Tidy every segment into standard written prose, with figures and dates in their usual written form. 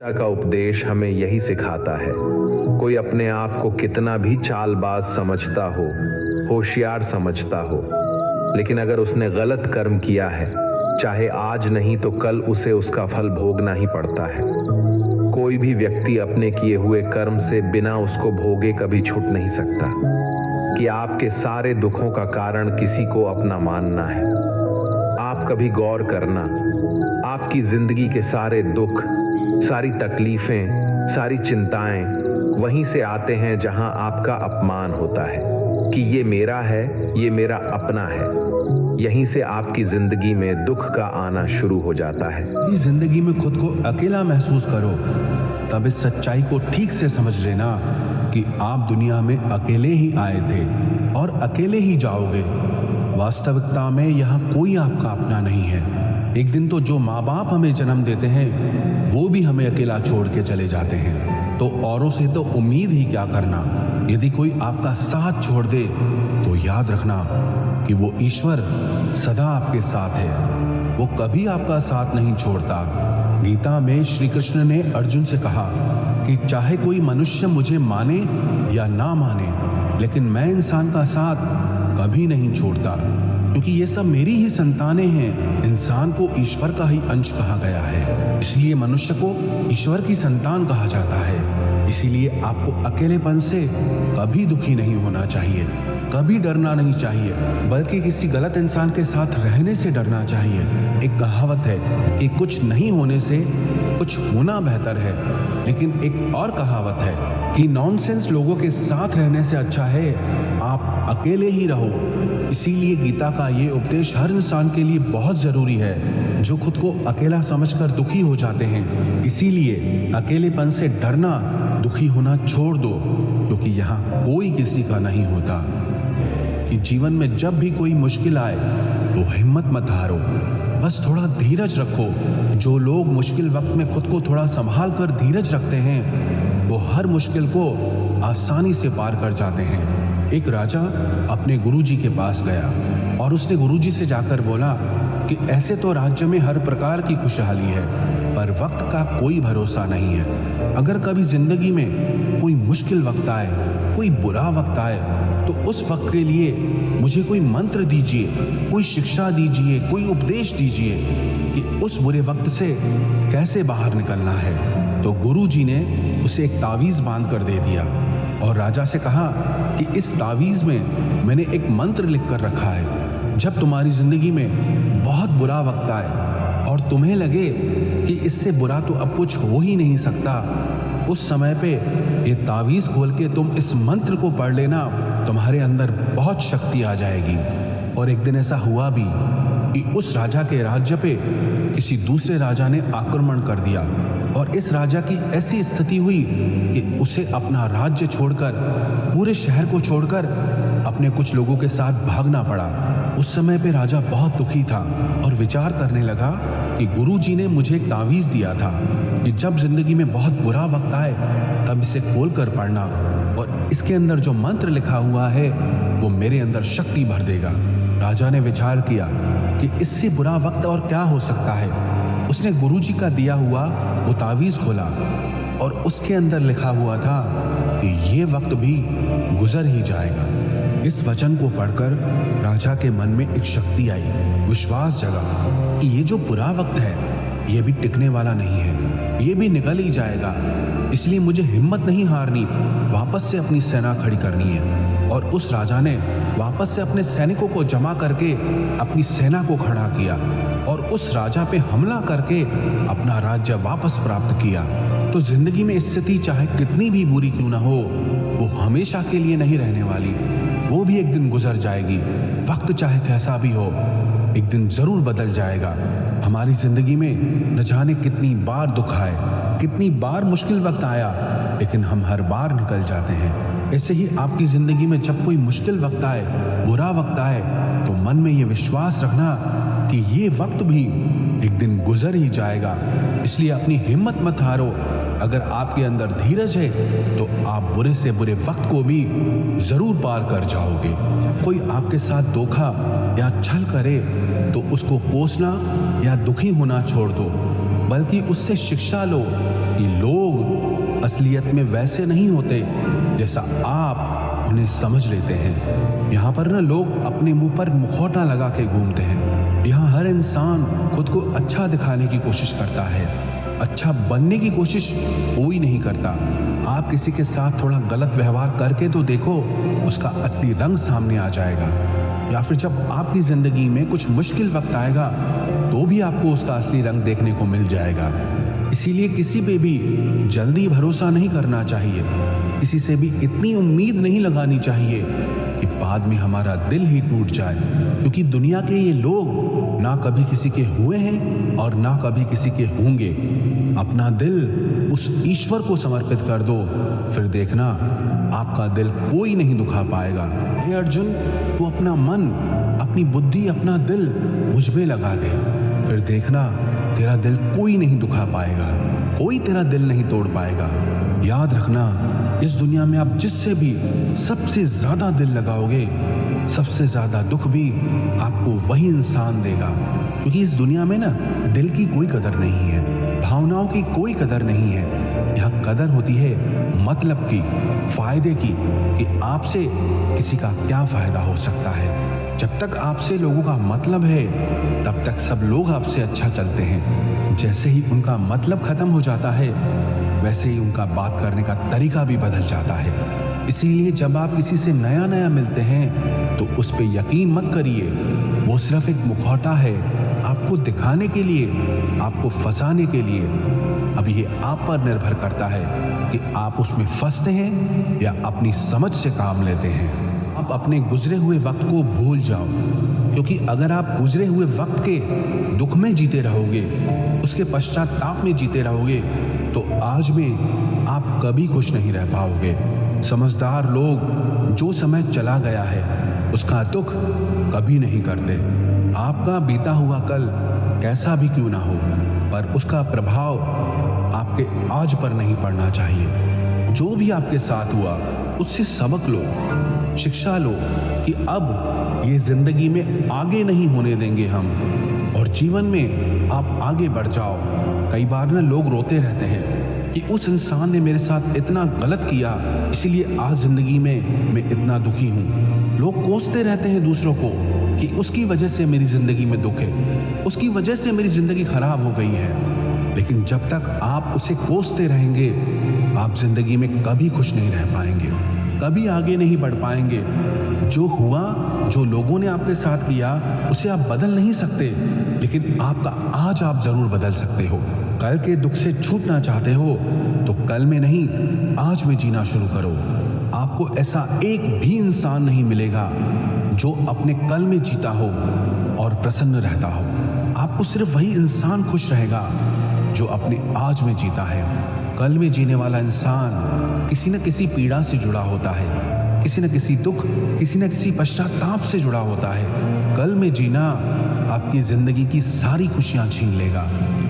गीता का उपदेश हमें यही सिखाता है। कोई अपने आप को कितना भी चालबाज समझता हो, होशियार समझता हो, लेकिन अगर उसने गलत कर्म किया है, चाहे आज नहीं तो कल उसे उसका फल भोगना ही पड़ता है। कोई भी व्यक्ति अपने किए हुए कर्म से बिना उसको भोगे कभी छूट नहीं सकता। कि आपके सारे दुखों का कारण किसी को अपना मानना है। आप कभी गौर करना, आपकी जिंदगी के सारे दुख, सारी तकलीफें, सारी चिंताएं वहीं से आते हैं जहां आपका अपमान होता है कि ये मेरा है, ये मेरा अपना है। यहीं से आपकी जिंदगी में दुख का आना शुरू हो जाता है। अपनी जिंदगी में खुद को अकेला महसूस करो, तब इस सच्चाई को ठीक से समझ लेना कि आप दुनिया में अकेले ही आए थे और अकेले ही जाओगे। वास्तविकता में यहाँ कोई आपका अपना नहीं है। एक दिन तो जो माँ बाप हमें जन्म देते हैं वो भी हमें अकेला छोड़ के चले जाते हैं, तो औरों से तो उम्मीद ही क्या करना। यदि कोई आपका साथ छोड़ दे तो याद रखना कि वो ईश्वर सदा आपके साथ है, वो कभी आपका साथ नहीं छोड़ता। गीता में श्री कृष्ण ने अर्जुन से कहा कि चाहे कोई मनुष्य मुझे माने या ना माने, लेकिन मैं इंसान का साथ कभी नहीं छोड़ता, क्योंकि ये सब मेरी ही संतानें हैं। इंसान को ईश्वर का ही अंश कहा गया है, इसलिए मनुष्य को ईश्वर की संतान कहा जाता है। इसीलिए आपको अकेलेपन से कभी दुखी नहीं होना चाहिए, कभी डरना नहीं चाहिए, बल्कि किसी गलत इंसान के साथ रहने से डरना चाहिए। एक कहावत है कि कुछ नहीं होने से कुछ होना बेहतर है, लेकिन एक और कहावत है कि नॉनसेंस लोगों के साथ रहने से अच्छा है आप अकेले ही रहो। इसीलिए गीता का ये उपदेश हर इंसान के लिए बहुत जरूरी है जो खुद को अकेला समझकर दुखी हो जाते हैं। इसीलिए अकेलेपन से डरना, दुखी होना छोड़ दो, क्योंकि यहाँ कोई किसी का नहीं होता। कि जीवन में जब भी कोई मुश्किल आए तो हिम्मत मत हारो, बस थोड़ा धीरज रखो। जो लोग मुश्किल वक्त में खुद को थोड़ा संभाल कर धीरज रखते हैं वो हर मुश्किल को आसानी से पार कर जाते हैं। एक राजा अपने गुरुजी के पास गया और उसने गुरुजी से जाकर बोला कि ऐसे तो राज्य में हर प्रकार की खुशहाली है, पर वक्त का कोई भरोसा नहीं है। अगर कभी जिंदगी में कोई मुश्किल वक्त आए, कोई बुरा वक्त आए, तो उस वक्त के लिए मुझे कोई मंत्र दीजिए, कोई शिक्षा दीजिए, कोई उपदेश दीजिए कि उस बुरे वक्त से कैसे बाहर निकलना है। तो गुरुजी ने उसे एक तावीज़ बांध कर दे दिया और राजा से कहा कि इस तावीज़ में मैंने एक मंत्र लिख कर रखा है। जब तुम्हारी जिंदगी में बहुत बुरा वक्त आए और तुम्हें लगे कि इससे बुरा तो अब कुछ हो ही नहीं सकता, उस समय पे ये तावीज़ खोल के तुम इस मंत्र को पढ़ लेना, तुम्हारे अंदर बहुत शक्ति आ जाएगी। और एक दिन ऐसा हुआ भी कि उस राजा के राज्य पे किसी दूसरे राजा ने आक्रमण कर दिया और इस राजा की ऐसी स्थिति हुई कि उसे अपना राज्य छोड़कर, पूरे शहर को छोड़कर अपने कुछ लोगों के साथ भागना पड़ा। उस समय पे राजा बहुत दुखी था और विचार करने लगा कि गुरुजी ने मुझे एक तावीज़ दिया था कि जब जिंदगी में बहुत बुरा वक्त आए तब इसे खोल कर पढ़ना, और इसके अंदर जो मंत्र लिखा हुआ है वो मेरे अंदर शक्ति भर देगा। राजा ने विचार किया कि इससे बुरा वक्त और क्या हो सकता है। उसने गुरुजी का दिया हुआ वो तावीज़ खोला और उसके अंदर लिखा हुआ था कि ये वक्त भी गुजर ही जाएगा। इस वचन को पढ़कर राजा के मन में एक शक्ति आई, विश्वास जगा कि ये जो बुरा वक्त है ये भी टिकने वाला नहीं है, ये भी निकल ही जाएगा। इसलिए मुझे हिम्मत नहीं हारनी, वापस से अपनी सेना खड़ी करनी है। और उस राजा ने वापस से अपने सैनिकों को जमा करके अपनी सेना को खड़ा किया और उस राजा पे हमला करके अपना राज्य वापस प्राप्त किया। तो जिंदगी में स्थिति चाहे कितनी भी बुरी क्यों ना हो, वो हमेशा के लिए नहीं रहने वाली, वो भी एक दिन गुजर जाएगी। वक्त चाहे कैसा भी हो, एक दिन जरूर बदल जाएगा। हमारी जिंदगी में न जाने कितनी बार दुख आए, कितनी बार मुश्किल वक्त आया, लेकिन हम हर बार निकल जाते हैं। ऐसे ही आपकी जिंदगी में जब कोई मुश्किल वक्त आए, बुरा वक्त आए, तो मन में ये विश्वास रखना कि ये वक्त भी एक दिन गुजर ही जाएगा। इसलिए अपनी हिम्मत मत हारो। अगर आपके अंदर धीरज है तो आप बुरे से बुरे वक्त को भी जरूर पार कर जाओगे। जब कोई आपके साथ धोखा या छल करे तो उसको कोसना या दुखी होना छोड़ दो, बल्कि उससे शिक्षा लो कि लोग असलियत में वैसे नहीं होते जैसा आप उन्हें समझ लेते हैं। यहाँ पर ना लोग अपने मुंह पर मुखौटा लगा के घूमते हैं। यहाँ हर इंसान खुद को अच्छा दिखाने की कोशिश करता है, अच्छा बनने की कोशिश कोई नहीं करता। आप किसी के साथ थोड़ा गलत व्यवहार करके तो देखो, उसका असली रंग सामने आ जाएगा। या फिर जब आपकी ज़िंदगी में कुछ मुश्किल वक्त आएगा तो भी आपको उसका असली रंग देखने को मिल जाएगा। इसीलिए किसी पे भी जल्दी भरोसा नहीं करना चाहिए, किसी से भी इतनी उम्मीद नहीं लगानी चाहिए कि बाद में हमारा दिल ही टूट जाए। क्योंकि दुनिया के ये लोग ना कभी किसी के हुए हैं और ना कभी किसी के होंगे। अपना दिल उस ईश्वर को समर्पित कर दो, फिर देखना आपका दिल कोई नहीं दुखा पाएगा। हे अर्जुन, तू अपना मन, अपनी बुद्धि, अपना दिल मुझ में लगा दे, फिर देखना तेरा दिल कोई नहीं दुखा पाएगा, कोई तेरा दिल नहीं तोड़ पाएगा। याद रखना, इस दुनिया में आप जिससे भी सबसे ज्यादा दिल लगाओगे, सबसे ज्यादा दुख भी आपको वही इंसान देगा। क्योंकि इस दुनिया में ना दिल की कोई कदर नहीं है, भावनाओं की कोई कदर नहीं है। यहाँ कदर होती है मतलब की, फायदे की, कि आपसे किसी का क्या फायदा हो सकता है। जब तक आपसे लोगों का मतलब है तब तक सब लोग आपसे अच्छा चलते हैं। जैसे ही उनका मतलब खत्म हो जाता है वैसे ही उनका बात करने का तरीका भी बदल जाता है। इसीलिए जब आप किसी से नया नया मिलते हैं तो उस पर यकीन मत करिए, वो सिर्फ एक मुखौटा है आपको दिखाने के लिए, आपको फंसाने के लिए। अब ये आप पर निर्भर करता है कि आप उसमें फंसते हैं या अपनी समझ से काम लेते हैं। आप अपने गुजरे हुए वक्त को भूल जाओ, क्योंकि अगर आप गुजरे हुए वक्त के दुख में जीते रहोगे, उसके पश्चाताप में जीते रहोगे, तो आज में आप कभी खुश नहीं रह पाओगे। समझदार लोग जो समय चला गया है उसका दुख कभी नहीं करते। आपका बीता हुआ कल कैसा भी क्यों ना हो, पर उसका प्रभाव आपके आज पर नहीं पड़ना चाहिए। जो भी आपके साथ हुआ उससे सबक लो, शिक्षा लो कि अब ये जिंदगी में आगे नहीं होने देंगे हम, और जीवन में आप आगे बढ़ जाओ। कई बार ना लोग रोते रहते हैं कि उस इंसान ने मेरे साथ इतना गलत किया, इसीलिए आज जिंदगी में मैं इतना दुखी हूँ। लोग कोसते रहते हैं दूसरों को कि उसकी वजह से मेरी जिंदगी में दुख है, उसकी वजह से मेरी जिंदगी खराब हो गई है। लेकिन जब तक आप उसे कोसते रहेंगे आप जिंदगी में कभी खुश नहीं रह पाएंगे, कभी आगे नहीं बढ़ पाएंगे। जो हुआ, जो लोगों ने आपके साथ किया, उसे आप बदल नहीं सकते, लेकिन आपका आज आप जरूर बदल सकते हो। कल के दुख से छूटना चाहते हो तो कल में नहीं आज में जीना शुरू करो। आपको ऐसा एक भी इंसान नहीं मिलेगा जो अपने कल में जीता हो और प्रसन्न रहता हो। आपको सिर्फ वही इंसान खुश रहेगा जो अपने आज में जीता है। कल में जीने वाला इंसान किसी न किसी पीड़ा से जुड़ा होता है, किसी न किसी दुख, किसी न किसी पश्चाताप से जुड़ा होता है। कल में जीना आपकी जिंदगी की सारी खुशियां छीन लेगा।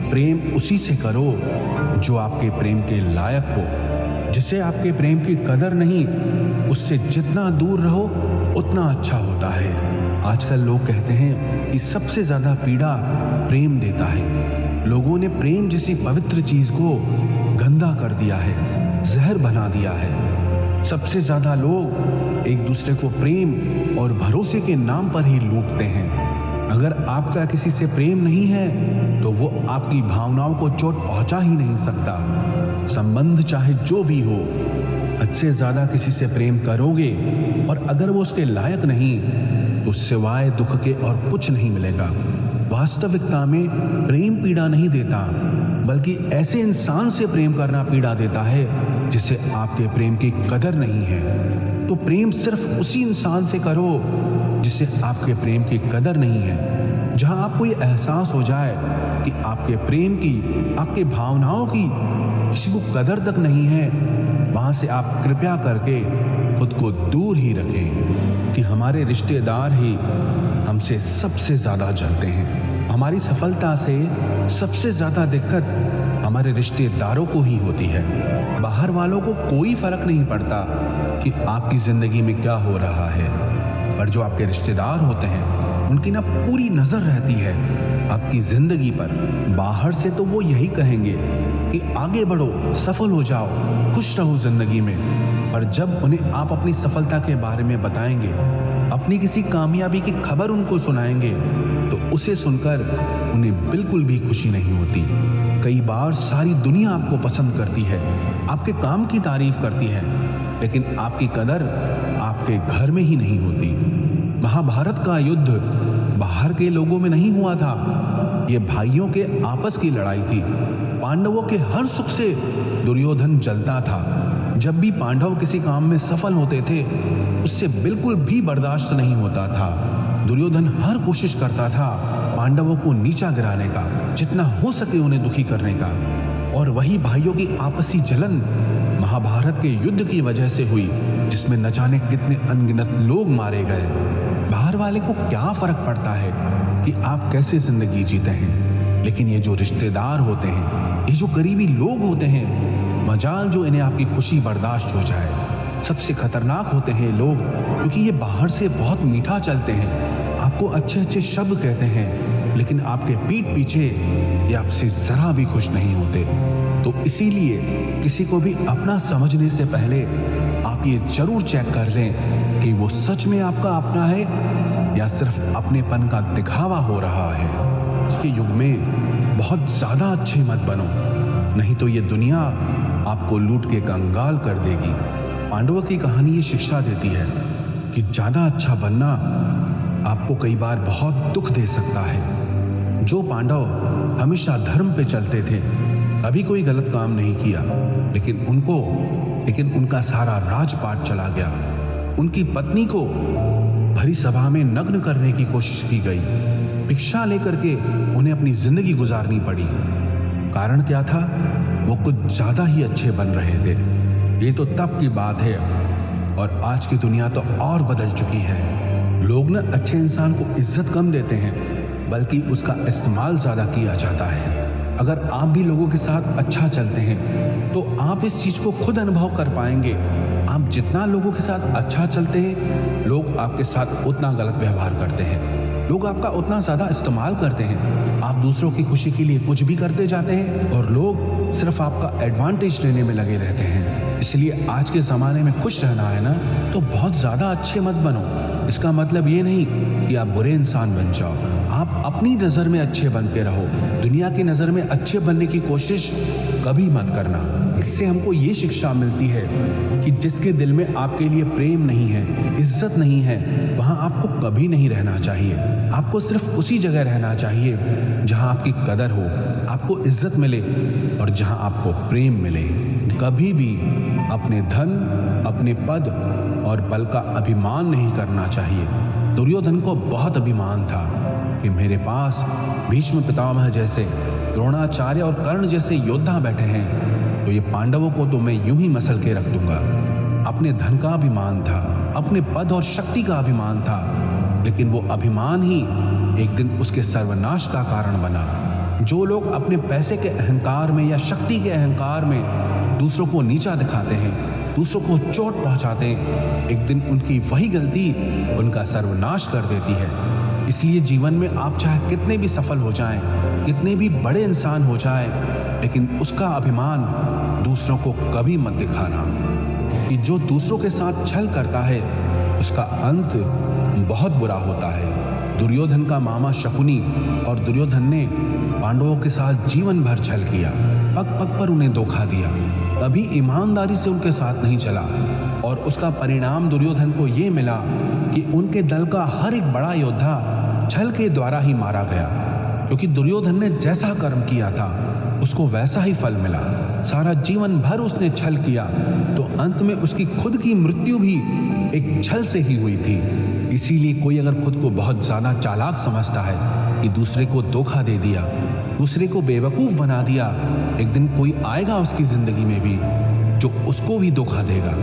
प्रेम उसी से करो जो आपके प्रेम के लायक हो। जिसे आपके प्रेम की कदर नहीं, उससे जितना दूर रहो उतना अच्छा होता है। आजकल लोग कहते हैं कि सबसे ज्यादा पीड़ा प्रेम देता है। लोगों ने प्रेम जैसी पवित्र चीज को गंदा कर दिया है, जहर बना दिया है। सबसे ज्यादा लोग एक दूसरे को प्रेम और भरोसे के नाम पर ही लूटते हैं। अगर आपका किसी से प्रेम नहीं है तो वो आपकी भावनाओं को चोट पहुंचा ही नहीं सकता। संबंध चाहे जो भी हो, हद से ज्यादा किसी से प्रेम करोगे और अगर वो उसके लायक नहीं तो सिवाय दुख के और कुछ नहीं मिलेगा। वास्तविकता में प्रेम पीड़ा नहीं देता, बल्कि ऐसे इंसान से प्रेम करना पीड़ा देता है जिसे आपके प्रेम की कदर नहीं है। तो प्रेम सिर्फ उसी इंसान से करो जिसे आपके प्रेम की कदर नहीं है। जहां आपको ये एहसास हो जाए कि आपके प्रेम की, आपके भावनाओं की किसी को कदर तक नहीं है, वहां से आप कृपया करके खुद को दूर ही रखें। कि हमारे रिश्तेदार ही हमसे सबसे ज्यादा जलते हैं। हमारी सफलता से सबसे ज्यादा दिक्कत हमारे रिश्तेदारों को ही होती है। बाहर वालों को कोई फर्क नहीं पड़ता कि आपकी जिंदगी में क्या हो रहा है, पर जो आपके रिश्तेदार होते हैं उनकी ना पूरी नजर रहती है आपकी जिंदगी पर। बाहर से तो वो यही कहेंगे कि आगे बढ़ो, सफल हो जाओ, खुश रहो जिंदगी में। पर जब उन्हें आप अपनी सफलता के बारे में बताएंगे, अपनी किसी कामयाबी की खबर उनको सुनाएंगे, तो उसे सुनकर उन्हें बिल्कुल भी खुशी नहीं होती। कई बार सारी दुनिया आपको पसंद करती है, आपके काम की तारीफ करती है, लेकिन आपकी कदर आपके घर में ही नहीं होती। महाभारत का युद्ध बाहर के लोगों में नहीं हुआ था, ये भाइयों के आपस की लड़ाई थी। पांडवों के हर सुख से दुर्योधन जलता था। जब भी पांडव किसी काम में सफल होते थे, उससे बिल्कुल भी बर्दाश्त नहीं होता था। दुर्योधन हर कोशिश करता था पांडवों को नीचा गिराने का, जितना हो सके उन्हें दुखी करने का। और वही भाइयों की आपसी जलन महाभारत के युद्ध की वजह से हुई, जिसमें न जाने कितने अनगिनत लोग मारे गए। बाहर वाले को क्या फर्क पड़ता है कि आप कैसे जिंदगी जीते हैं, लेकिन ये जो रिश्तेदार होते हैं, ये जो करीबी लोग होते हैं, मजाल जो इन्हें आपकी खुशी बर्दाश्त हो जाए। सबसे खतरनाक होते हैं लोग, क्योंकि ये बाहर से बहुत मीठा चलते हैं, आपको अच्छे अच्छे शब्द कहते हैं, लेकिन आपके पीठ पीछे ये आपसे जरा भी खुश नहीं होते। तो इसीलिए किसी को भी अपना समझने से पहले आप ये जरूर चेक कर लें कि वो सच में आपका अपना है या सिर्फ अपनेपन का दिखावा हो रहा है। आज के युग में बहुत ज्यादा अच्छे मत बनो, नहीं तो ये दुनिया आपको लूट के कंगाल कर देगी। पांडवों की कहानी ये शिक्षा देती है कि ज्यादा अच्छा बनना आपको कई बार बहुत दुख दे सकता है। जो पांडव हमेशा धर्म पे चलते थे, कभी कोई गलत काम नहीं किया, लेकिन उनका सारा राजपाट चला गया। उनकी पत्नी को भरी सभा में नग्न करने की कोशिश की गई। भिक्षा लेकर के उन्हें अपनी जिंदगी गुजारनी पड़ी। कारण क्या था? वो कुछ ज्यादा ही अच्छे बन रहे थे। ये तो तब की बात है, और आज की दुनिया तो और बदल चुकी है। लोग न अच्छे इंसान को इज्जत कम देते हैं, बल्कि उसका इस्तेमाल ज्यादा किया जाता है। अगर आप भी लोगों के साथ अच्छा चलते हैं तो आप इस चीज को खुद अनुभव कर पाएंगे। आप जितना लोगों के साथ अच्छा चलते हैं, लोग आपके साथ उतना गलत व्यवहार करते हैं, लोग आपका उतना ज्यादा इस्तेमाल करते हैं। आप दूसरों की खुशी के लिए कुछ भी करते जाते हैं और लोग सिर्फ आपका एडवांटेज लेने में लगे रहते हैं। इसलिए आज के ज़माने में खुश रहना है ना, तो बहुत ज़्यादा अच्छे मत बनो। इसका मतलब ये नहीं कि आप बुरे इंसान बन जाओ। आप अपनी नज़र में अच्छे बन के रहो, दुनिया की नज़र में अच्छे बनने की कोशिश कभी मत करना। इससे हमको ये शिक्षा मिलती है कि जिसके दिल में आपके लिए प्रेम नहीं है, इज्जत नहीं है, वहाँ आपको कभी नहीं रहना चाहिए। आपको सिर्फ उसी जगह रहना चाहिए जहाँ आपकी कदर हो, आपको इज्जत मिले और जहाँ आपको प्रेम मिले। कभी भी अपने धन, अपने पद और बल का अभिमान नहीं करना चाहिए। दुर्योधन को बहुत अभिमान था कि मेरे पास भीष्म पितामह जैसे, द्रोणाचार्य और कर्ण जैसे योद्धा बैठे हैं, तो ये पांडवों को तो मैं यूं ही मसल के रख दूंगा। अपने धन का अभिमान था, अपने पद और शक्ति का अभिमान था, लेकिन वो अभिमान ही एक दिन उसके सर्वनाश का कारण बना। जो लोग अपने पैसे के अहंकार में या शक्ति के अहंकार में दूसरों को नीचा दिखाते हैं, दूसरों को चोट पहुंचाते हैं, एक दिन उनकी वही गलती उनका सर्वनाश कर देती है। इसलिए जीवन में आप चाहे कितने भी सफल हो जाएं, कितने भी बड़े इंसान हो जाएं, लेकिन उसका अभिमान दूसरों को कभी मत दिखाना। कि जो दूसरों के साथ छल करता है, उसका अंत बहुत बुरा होता है। दुर्योधन का मामा शकुनी और दुर्योधन ने पांडवों के साथ जीवन भर छल किया, पग पग पर उन्हें धोखा दिया, कभी ईमानदारी से उनके साथ नहीं चला, और उसका परिणाम दुर्योधन को ये मिला कि उनके दल का हर एक बड़ा योद्धा छल के द्वारा ही मारा गया। क्योंकि दुर्योधन ने जैसा कर्म किया था, उसको वैसा ही फल मिला। सारा जीवन भर उसने छल किया, तो अंत में उसकी खुद की मृत्यु भी एक छल से ही हुई थी। इसीलिए कोई अगर खुद को बहुत ज्यादा चालाक समझता है कि दूसरे को धोखा दे दिया, दूसरे को बेवकूफ बना दिया, एक दिन कोई आएगा उसकी जिंदगी में भी जो उसको भी धोखा देगा।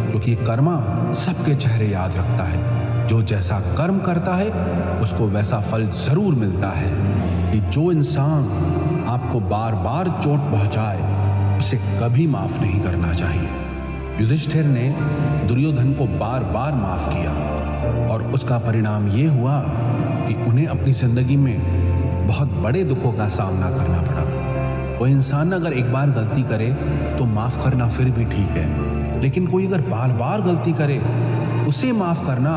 क्योंकि कर्मा सबके चेहरे याद रखता है। जो जैसा कर्म करता है उसको वैसा फल जरूर मिलता है। कि जो इंसान आपको बार बार चोट पहुंचाए, उसे कभी माफ नहीं करना चाहिए। युधिष्ठिर ने दुर्योधन को बार बार माफ किया, और उसका परिणाम ये हुआ कि उन्हें अपनी जिंदगी में बहुत बड़े दुखों का सामना करना पड़ा। वो इंसान अगर एक बार गलती करे तो माफ करना फिर भी ठीक है, लेकिन कोई अगर बार बार गलती करे उसे माफ करना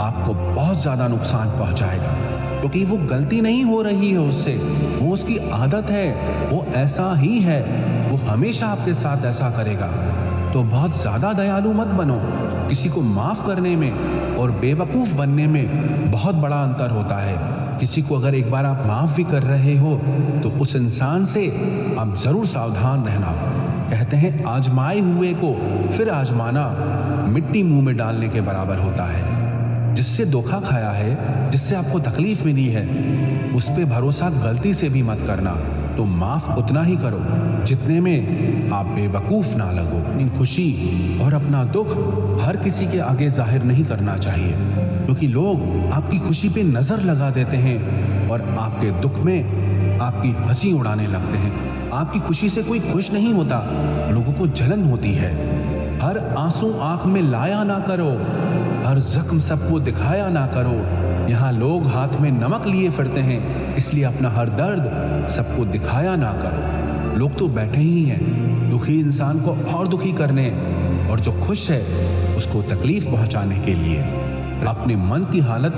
आपको बहुत ज्यादा नुकसान पहुंचाएगा, क्योंकि वो गलती नहीं हो रही है उससे, वो उसकी आदत है, वो ऐसा ही है, वो हमेशा आपके साथ ऐसा करेगा। तो बहुत ज्यादा दयालु मत बनो। किसी को माफ करने में और बेवकूफ बनने में बहुत बड़ा अंतर होता है। किसी को अगर एक बार आप माफ भी कर रहे हो तो उस इंसान से आप जरूर सावधान रहना। कहते हैं आजमाए हुए को फिर आजमाना मिट्टी मुंह में डालने के बराबर होता है। जिससे धोखा खाया है, जिससे आपको तकलीफ मिली है, उस पे भरोसा गलती से भी मत करना। तो माफ उतना ही करो जितने में आप बेवकूफ ना लगो। अपनी खुशी और अपना दुख हर किसी के आगे जाहिर नहीं करना चाहिए, क्योंकि लोग आपकी खुशी पे नजर लगा देते हैं और आपके दुख में आपकी हंसी उड़ाने लगते हैं। आपकी खुशी से कोई खुश नहीं होता, लोगों को जलन होती है। हर आंसू आंख में लाया ना करो, हर जख्म सबको दिखाया ना करो। यहाँ लोग हाथ में नमक लिए फिरते हैं, इसलिए अपना हर दर्द सबको दिखाया ना करो। लोग तो बैठे ही हैं दुखी इंसान को और दुखी करने, और जो खुश है उसको तकलीफ पहुंचाने के लिए। अपने मन की हालत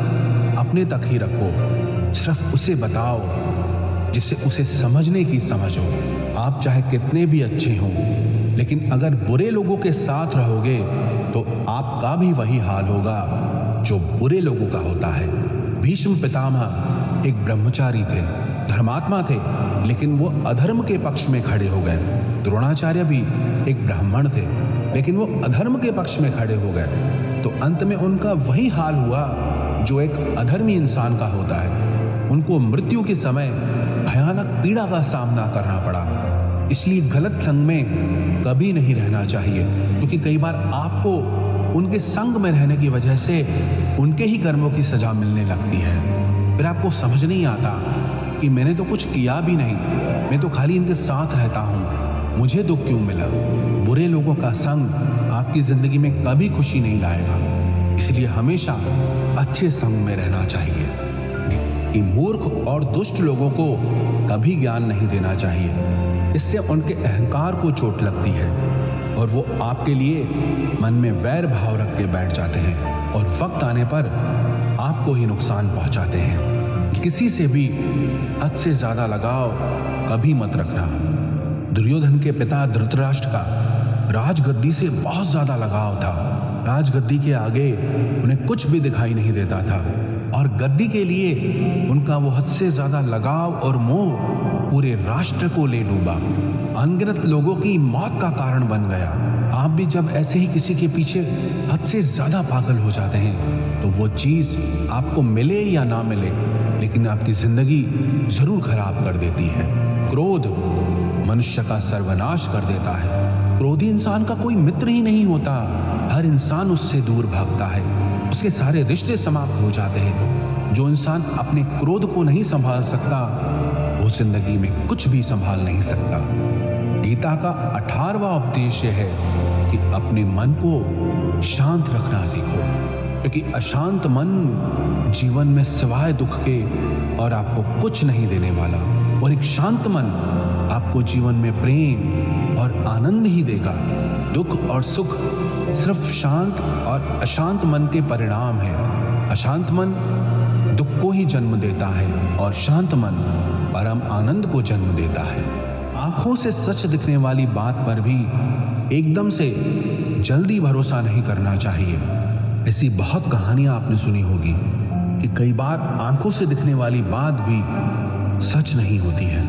अपने तक ही रखो, सिर्फ उसे बताओ जिससे उसे समझने की समझ हो। आप चाहे कितने भी अच्छे हों, लेकिन अगर बुरे लोगों के साथ रहोगे तो आपका भी वही हाल होगा जो बुरे लोगों का होता है। भीष्म पितामह एक ब्रह्मचारी थे, धर्मात्मा थे, लेकिन वो अधर्म के पक्ष में खड़े हो गए। द्रोणाचार्य भी एक ब्राह्मण थे, लेकिन वो अधर्म के पक्ष में खड़े हो गए। तो अंत में उनका वही हाल हुआ जो एक अधर्मी इंसान का होता है। उनको मृत्यु के समय भयानक पीड़ा का सामना करना पड़ा। इसलिए गलत संग में कभी नहीं रहना चाहिए, क्योंकि कई बार आपको उनके संग में रहने की वजह से उनके ही कर्मों की सजा मिलने लगती है। फिर आपको समझ नहीं आता कि मैंने तो कुछ किया भी नहीं, मैं तो खाली इनके साथ रहता हूँ, मुझे दुख क्यों मिला। बुरे लोगों का संग आपकी जिंदगी में कभी खुशी नहीं लाएगा। इसलिए हमेशा अच्छे संग में रहना चाहिए। कि मूर्ख और दुष्ट लोगों को कभी ज्ञान नहीं देना चाहिए, इससे उनके अहंकार को चोट लगती है और वो आपके लिए मन में वैर भाव रख के बैठ जाते हैं और वक्त आने पर आपको ही नुकसान पहुंचाते हैं। किसी से भी हद से ज्यादा लगाव कभी मत रखना। दुर्योधन के पिता धृतराष्ट्र का राजगद्दी से बहुत ज्यादा लगाव था। राजगद्दी के आगे उन्हें कुछ भी दिखाई नहीं देता था और गद्दी के लिए उनका वो हद से ज्यादा लगाव और मोह पूरे राष्ट्र को ले डूबा, अनगिनत लोगों की मौत का कारण बन गया। आप भी जब ऐसे ही किसी के पीछे हद से ज्यादा पागल हो जाते हैं तो वो चीज आपको मिले या ना मिले, लेकिन आपकी जिंदगी जरूर खराब कर देती है। क्रोध मनुष्य का सर्वनाश कर देता है। क्रोधी इंसान का कोई मित्र ही नहीं होता, हर इंसान उससे दूर भागता है, उसके सारे रिश्ते समाप्त हो जाते हैं। जो इंसान अपने क्रोध को नहीं संभाल सकता वो जिंदगी में कुछ भी संभाल नहीं सकता। गीता का 18वां उपदेश है कि अपने मन को शांत रखना सीखो, क्योंकि अशांत मन जीवन में सिवाय दुख के और आपको कुछ नहीं देने वाला, और एक शांत मन आपको जीवन में प्रेम और आनंद ही देगा। दुख और सुख सिर्फ शांत और अशांत मन के परिणाम है। अशांत मन दुख को ही जन्म देता है और शांत मन परम आनंद को जन्म देता है। आंखों से सच दिखने वाली बात पर भी एकदम से जल्दी भरोसा नहीं करना चाहिए। ऐसी बहुत कहानियां आपने सुनी होगी कि कई बार आंखों से दिखने वाली बात भी सच नहीं होती है।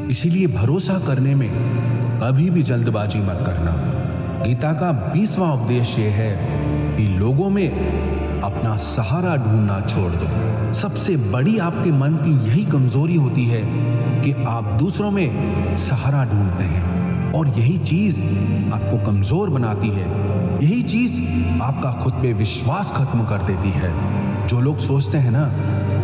इसीलिए भरोसा करने में कभी भी जल्दबाजी मत करना। गीता का 20वां उपदेश ये है कि लोगों में अपना सहारा ढूंढना छोड़ दो। सबसे बड़ी आपके मन की यही कमजोरी होती है कि आप दूसरों में सहारा ढूंढते हैं, और यही चीज आपको कमजोर बनाती है। यही चीज आपका खुद पे विश्वास खत्म कर देती है। जो लोग सोचते हैं ना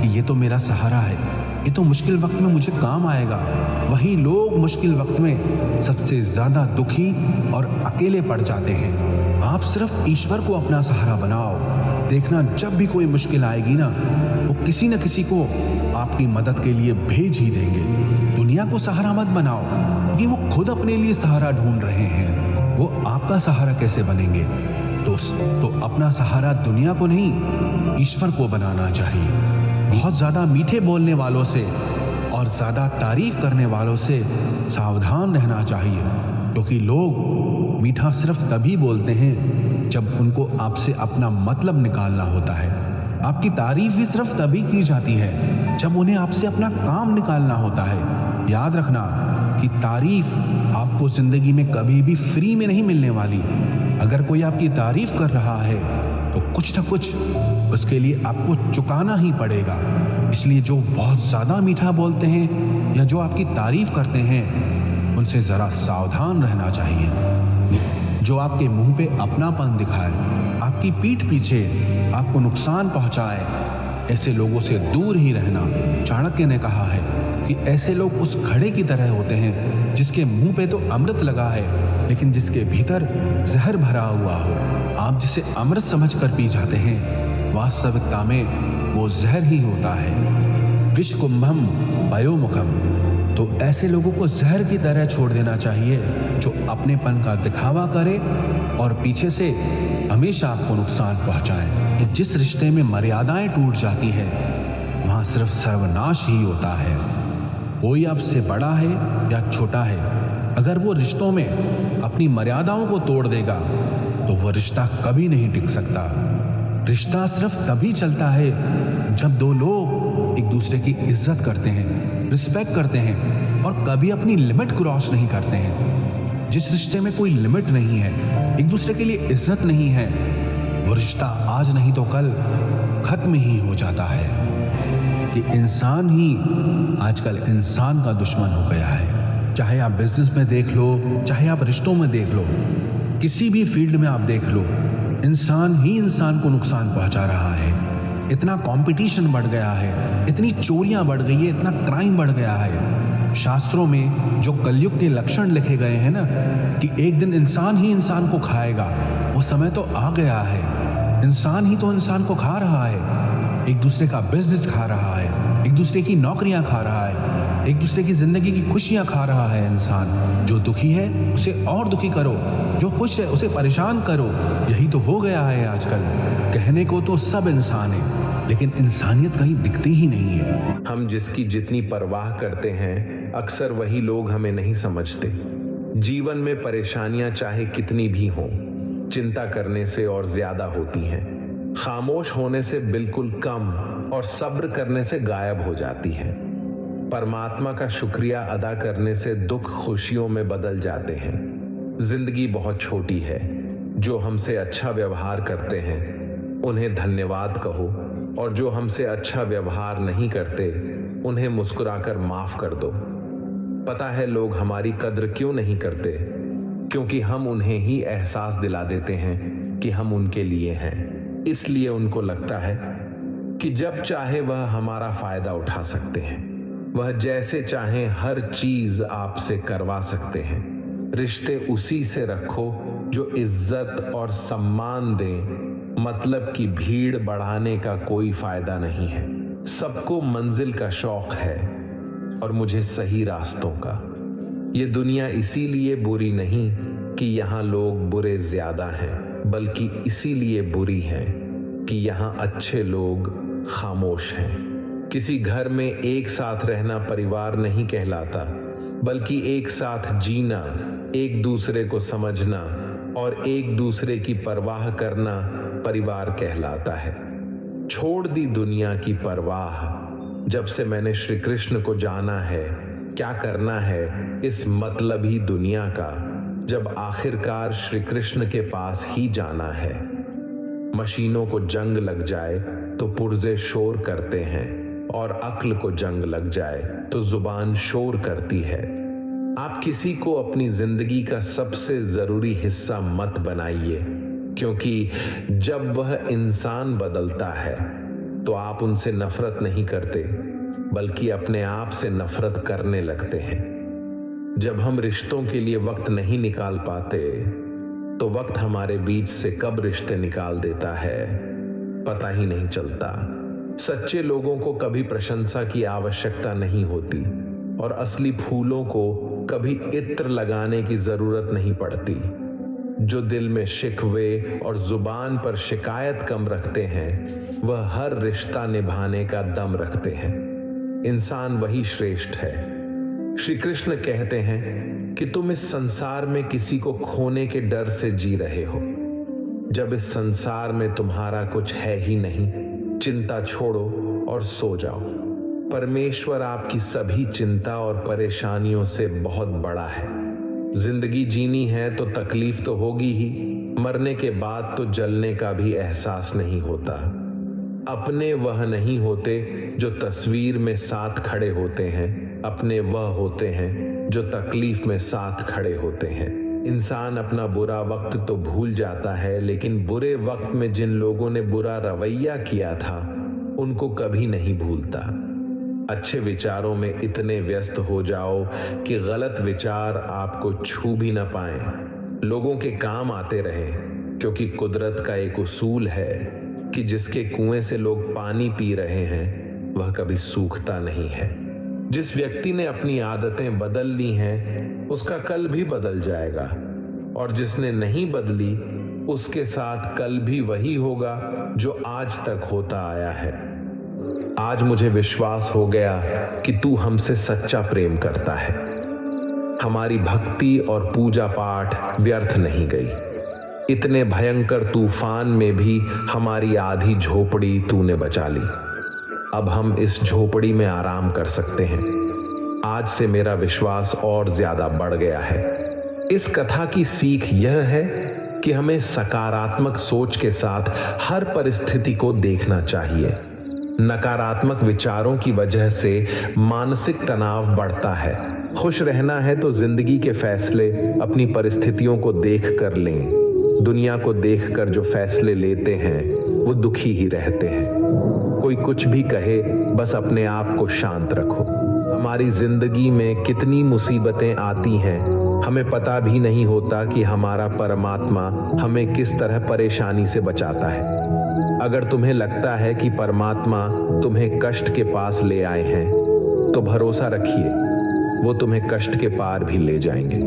कि ये तो मेरा सहारा है, ये तो मुश्किल वक्त में मुझे काम आएगा, वही लोग मुश्किल वक्त में सबसे ज्यादा दुखी और अकेले पड़ जाते हैं। आप सिर्फ ईश्वर को अपना सहारा बनाओ, देखना जब भी कोई मुश्किल आएगी ना, वो किसी न किसी को आपकी मदद के लिए भेज ही देंगे। दुनिया को सहारा मत बनाओ, क्योंकि वो खुद अपने लिए सहारा ढूंढ रहे हैं। वो आपका सहारा कैसे बनेंगे? तो अपना सहारा दुनिया को नहीं, ईश्वर को बनाना चाहिए। बहुत ज्यादा मीठे बोलने वालों से और ज्यादा तारीफ करने वालों से सावधान रहना चाहिए, क्योंकि लोग मीठा सिर्फ तभी बोलते हैं जब उनको आपसे अपना मतलब निकालना होता है। आपकी तारीफ भी सिर्फ तभी की जाती है जब उन्हें आपसे अपना काम निकालना होता है। याद रखना कि तारीफ आपको जिंदगी में कभी भी फ्री में नहीं मिलने वाली। अगर कोई आपकी तारीफ कर रहा है तो कुछ न कुछ उसके लिए आपको चुकाना ही पड़ेगा। इसलिए जो बहुत ज्यादा मीठा बोलते हैं या जो आपकी तारीफ करते हैं, उनसे जरा सावधान रहना चाहिए। जो आपके मुंह पे अपनापन दिखाए, आपकी पीठ पीछे आपको नुकसान पहुंचाए, ऐसे लोगों से दूर ही रहना। चाणक्य ने कहा है कि ऐसे लोग उस घड़े की तरह होते हैं जिसके मुंह पे तो अमृत लगा है, लेकिन जिसके भीतर जहर भरा हुआ हो। आप जिसे अमृत समझकर पी जाते हैं, वास्तविकता में वो जहर ही होता है। विष कुंभम पयोमुखम। तो ऐसे लोगों को जहर की तरह छोड़ देना चाहिए जो अपनेपन का दिखावा करे और पीछे से हमेशा आपको नुकसान पहुंचाएं। जिस रिश्ते में मर्यादाएं टूट जाती है, वहां सिर्फ सर्वनाश ही होता है। कोई आपसे बड़ा है या छोटा है, अगर वो रिश्तों में अपनी मर्यादाओं को तोड़ देगा तो वह रिश्ता कभी नहीं टिक सकता। रिश्ता सिर्फ तभी चलता है जब दो लोग एक दूसरे की इज्जत करते हैं, रिस्पेक्ट करते हैं और कभी अपनी लिमिट क्रॉस नहीं करते हैं। जिस रिश्ते में कोई लिमिट नहीं है, एक दूसरे के लिए इज्जत नहीं है, वो रिश्ता आज नहीं तो कल खत्म ही हो जाता है। कि इंसान ही आजकल इंसान का दुश्मन हो गया है। चाहे आप बिजनेस में देख लो, चाहे आप रिश्तों में देख लो, किसी भी फील्ड में आप देख लो, इंसान ही इंसान को नुकसान पहुंचा रहा है। इतना कंपटीशन बढ़ गया है, इतनी चोरियां बढ़ गई है, इतना क्राइम बढ़ गया है। शास्त्रों में जो कलयुग के लक्षण लिखे गए हैं ना, कि एक दिन इंसान ही इंसान को खाएगा, वो समय तो आ गया है। इंसान ही तो इंसान को खा रहा है, एक दूसरे का बिजनेस खा रहा है, एक दूसरे की नौकरियां खा रहा है, एक दूसरे की जिंदगी की खुशियां खा रहा है। इंसान जो दुखी है उसे और दुखी करो, जो खुश है उसे परेशान करो। यही तो हो गया है आजकल। कहने को तो सब इंसान है, लेकिन इंसानियत कहीं दिखती ही नहीं है। हम जिसकी जितनी परवाह करते हैं, अक्सर वही लोग हमें नहीं समझते। जीवन में परेशानियां चाहे कितनी भी हों, चिंता करने से और ज्यादा होती हैं। खामोश होने से बिल्कुल कम और सब्र करने से गायब हो जाती हैं। परमात्मा का शुक्रिया अदा करने से दुख खुशियों में बदल जाते हैं। जिंदगी बहुत छोटी है। जो हमसे अच्छा व्यवहार करते हैं उन्हें धन्यवाद कहो, और जो हमसे अच्छा व्यवहार नहीं करते उन्हें मुस्कुराकर माफ कर दो। पता है लोग हमारी कद्र क्यों नहीं करते? क्योंकि हम उन्हें ही एहसास दिला देते हैं कि हम उनके लिए हैं। इसलिए उनको लगता है कि जब चाहे वह हमारा फायदा उठा सकते हैं। वह जैसे चाहें हर चीज आपसे करवा सकते हैं। रिश्ते उसी से रखो जो इज्जत और सम्मान दे। मतलब की भीड़ बढ़ाने का कोई फायदा नहीं है। सबको मंजिल का शौक है और मुझे सही रास्तों का। ये दुनिया इसीलिए बुरी नहीं कि यहाँ लोग बुरे ज्यादा हैं, बल्कि इसीलिए बुरी है कि यहाँ अच्छे लोग खामोश हैं। किसी घर में एक साथ रहना परिवार नहीं कहलाता, बल्कि एक साथ जीना, एक दूसरे को समझना और एक दूसरे की परवाह करना परिवार कहलाता है। छोड़ दी दुनिया की परवाह। जब से मैंने श्री कृष्ण को जाना है, क्या करना है इस मतलबी दुनिया का, जब आखिरकार श्री कृष्ण के पास ही जाना है। मशीनों को जंग लग जाए तो पुर्जे शोर करते हैं, और अक्ल को जंग लग जाए तो जुबान शोर करती है। आप किसी को अपनी जिंदगी का सबसे जरूरी हिस्सा मत बनाइए, क्योंकि जब वह इंसान बदलता है तो आप उनसे नफरत नहीं करते, बल्कि अपने आप से नफरत करने लगते हैं। जब हम रिश्तों के लिए वक्त नहीं निकाल पाते तो वक्त हमारे बीच से कब रिश्ते निकाल देता है पता ही नहीं चलता। सच्चे लोगों को कभी प्रशंसा की आवश्यकता नहीं होती, और असली फूलों को कभी इत्र लगाने की जरूरत नहीं पड़ती। जो दिल में शिकवे और जुबान पर शिकायत कम रखते हैं वह हर रिश्ता निभाने का दम रखते हैं। इंसान वही श्रेष्ठ है। श्री कृष्ण कहते हैं कि तुम इस संसार में किसी को खोने के डर से जी रहे हो। जब इस संसार में तुम्हारा कुछ है ही नहीं, चिंता छोड़ो और सो जाओ। परमेश्वर आपकी सभी चिंता और परेशानियों से बहुत बड़ा है। जिंदगी जीनी है तो तकलीफ तो होगी ही, मरने के बाद तो जलने का भी एहसास नहीं होता। अपने वह नहीं होते जो तस्वीर में साथ खड़े होते हैं, अपने वह होते हैं जो तकलीफ में साथ खड़े होते हैं। इंसान अपना बुरा वक्त तो भूल जाता है, लेकिन बुरे वक्त में जिन लोगों ने बुरा रवैया किया था उनको कभी नहीं भूलता। अच्छे विचारों में इतने व्यस्त हो जाओ कि गलत विचार आपको छू भी न पाएं। लोगों के काम आते रहें, क्योंकि कुदरत का एक उसूल है कि जिसके कुएं से लोग पानी पी रहे हैं वह कभी सूखता नहीं है। जिस व्यक्ति ने अपनी आदतें बदल ली हैं उसका कल भी बदल जाएगा, और जिसने नहीं बदली उसके साथ कल भी वही होगा जो आज तक होता आया है। आज मुझे विश्वास हो गया कि तू हमसे सच्चा प्रेम करता है। हमारी भक्ति और पूजा पाठ व्यर्थ नहीं गई। इतने भयंकर तूफान में भी हमारी आधी झोपड़ी तूने बचा ली। अब हम इस झोपड़ी में आराम कर सकते हैं। आज से मेरा विश्वास और ज्यादा बढ़ गया है। इस कथा की सीख यह है कि हमें सकारात्मक सोच के साथ हर परिस्थिति को देखना चाहिए। नकारात्मक विचारों की वजह से मानसिक तनाव बढ़ता है। खुश रहना है तो जिंदगी के फैसले अपनी परिस्थितियों को देख कर लें। दुनिया को देखकर जो फैसले लेते हैं वो दुखी ही रहते हैं। कोई कुछ भी कहे, बस अपने आप को शांत रखो। हमारी जिंदगी में कितनी मुसीबतें आती हैं, हमें पता भी नहीं होता कि हमारा परमात्मा हमें किस तरह परेशानी से बचाता है। अगर तुम्हें लगता है कि परमात्मा तुम्हें कष्ट के पास ले आए हैं तो भरोसा रखिए, वो तुम्हें कष्ट के पार भी ले जाएंगे।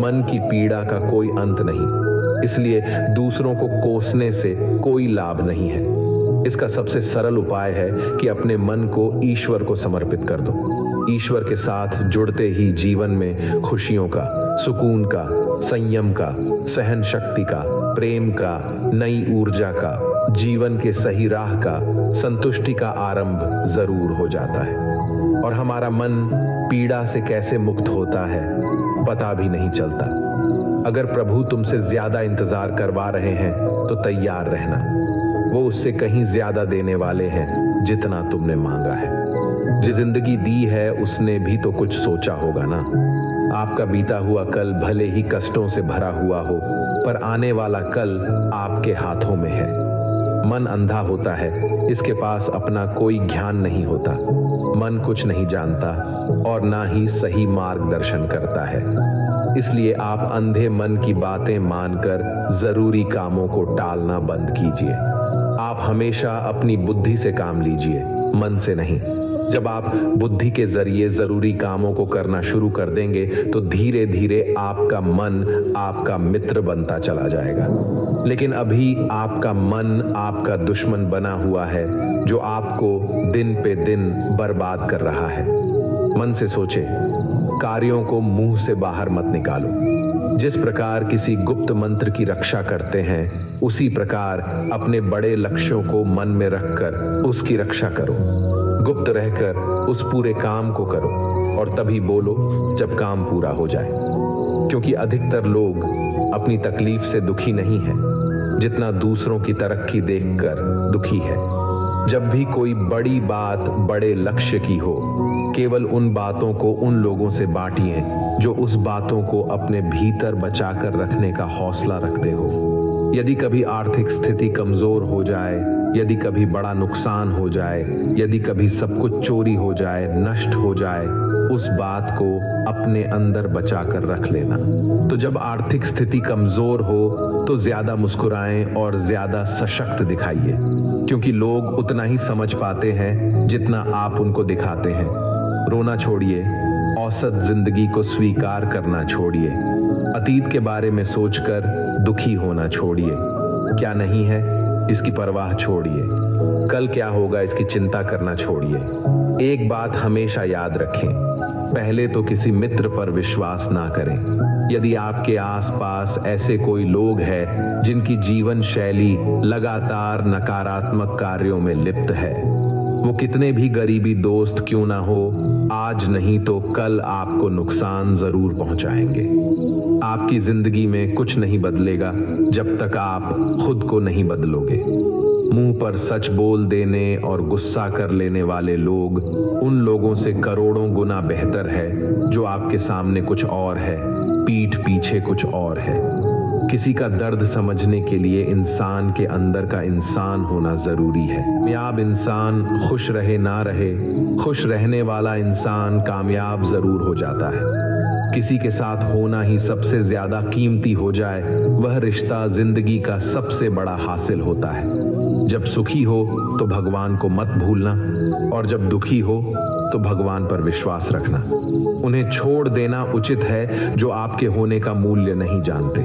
मन की पीड़ा का कोई अंत नहीं, इसलिए दूसरों को कोसने से कोई लाभ नहीं है। इसका सबसे सरल उपाय है कि अपने मन को ईश्वर को समर्पित कर दो। ईश्वर के साथ जुड़ते ही जीवन में खुशियों का, सुकून का, संयम का, सहन शक्ति का, प्रेम का, नई ऊर्जा का, जीवन के सही राह का, संतुष्टि का आरंभ जरूर हो जाता है। और हमारा मन पीड़ा से कैसे मुक्त होता है पता भी नहीं चलता। अगर प्रभु तुमसे ज्यादा इंतजार करवा रहे हैं तो तैयार रहना। वो उससे कहीं ज्यादा देने वाले हैं जितना तुमने मांगा है। जो जिंदगी दी है उसने भी तो कुछ सोचा होगा ना। आपका बीता हुआ कल भले ही कष्टों से भरा हुआ हो, पर आने वाला कल आपके हाथों में है। मन अंधा होता है, इसके पास अपना कोई ज्ञान नहीं होता। मन कुछ नहीं जानता और ना ही सही मार्गदर्शन करता है। इसलिए आप अंधे मन की बातें मानकर जरूरी कामों को टालना बंद कीजिए। आप हमेशा अपनी बुद्धि से काम लीजिए, मन से नहीं। जब आप बुद्धि के जरिए जरूरी कामों को करना शुरू कर देंगे तो धीरे धीरे आपका मन आपका मित्र बनता चला जाएगा। लेकिन अभी आपका मन आपका दुश्मन बना हुआ है, जो आपको दिन पे दिन बर्बाद कर रहा है। मन से सोचे, कार्यों को मुंह से बाहर मत निकालो। जिस प्रकार किसी गुप्त मंत्र की रक्षा करते हैं, उसी प्रकार अपने बड़े लक्ष्यों को मन में रखकर उसकी रक्षा करो। गुप्त रहकर उस पूरे काम को करो और तभी बोलो जब काम पूरा हो जाए। क्योंकि अधिकतर लोग अपनी तकलीफ से दुखी नहीं है जितना दूसरों की तरक्की देखकर दुखी है। जब भी कोई बड़ी बात बड़े लक्ष्य की हो, केवल उन बातों को उन लोगों से बांटिए जो उस बातों को अपने भीतर बचाकर रखने का हौसला रखते हो। यदि कभी आर्थिक स्थिति कमजोर हो जाए, यदि कभी बड़ा नुकसान हो जाए, यदि कभी सब कुछ चोरी हो जाए, नष्ट हो जाए, उस बात को अपने अंदर बचाकर रख लेना। तो जब आर्थिक स्थिति कमजोर हो तो ज्यादा मुस्कुराएं और ज्यादा सशक्त दिखाइए, क्योंकि लोग उतना ही समझ पाते हैं जितना आप उनको दिखाते हैं। रोना छोड़िए, औसत जिंदगी को स्वीकार करना छोड़िए। अतीत के बारे में सोचकर दुखी होना छोड़िए। क्या नहीं है इसकी परवाह छोड़िए। कल क्या होगा इसकी चिंता करना छोड़िए। एक बात हमेशा याद रखें, पहले तो किसी मित्र पर विश्वास ना करें। यदि आपके आसपास ऐसे कोई लोग हैं जिनकी जीवन शैली लगातार नकारात्मक कार्यों में लिप्त है, वो कितने भी गरीबी दोस्त क्यों ना हो, आज नहीं तो कल आपको नुकसान जरूर पहुंचाएंगे। आपकी जिंदगी में कुछ नहीं बदलेगा जब तक आप खुद को नहीं बदलोगे। मुंह पर सच बोल देने और गुस्सा कर लेने वाले लोग उन लोगों से करोड़ों गुना बेहतर है जो आपके सामने कुछ और है, पीठ पीछे कुछ और है। किसी का दर्द समझने के लिए इंसान के अंदर का इंसान होना जरूरी है। कामयाब इंसान खुश रहे ना रहे, खुश रहने वाला इंसान कामयाब जरूर हो जाता है। किसी के साथ होना ही सबसे ज्यादा कीमती हो जाए, वह रिश्ता जिंदगी का सबसे बड़ा हासिल होता है। जब सुखी हो तो भगवान को मत भूलना, और जब दुखी हो तो भगवान पर विश्वास रखना। उन्हें छोड़ देना उचित है जो आपके होने का मूल्य नहीं जानते।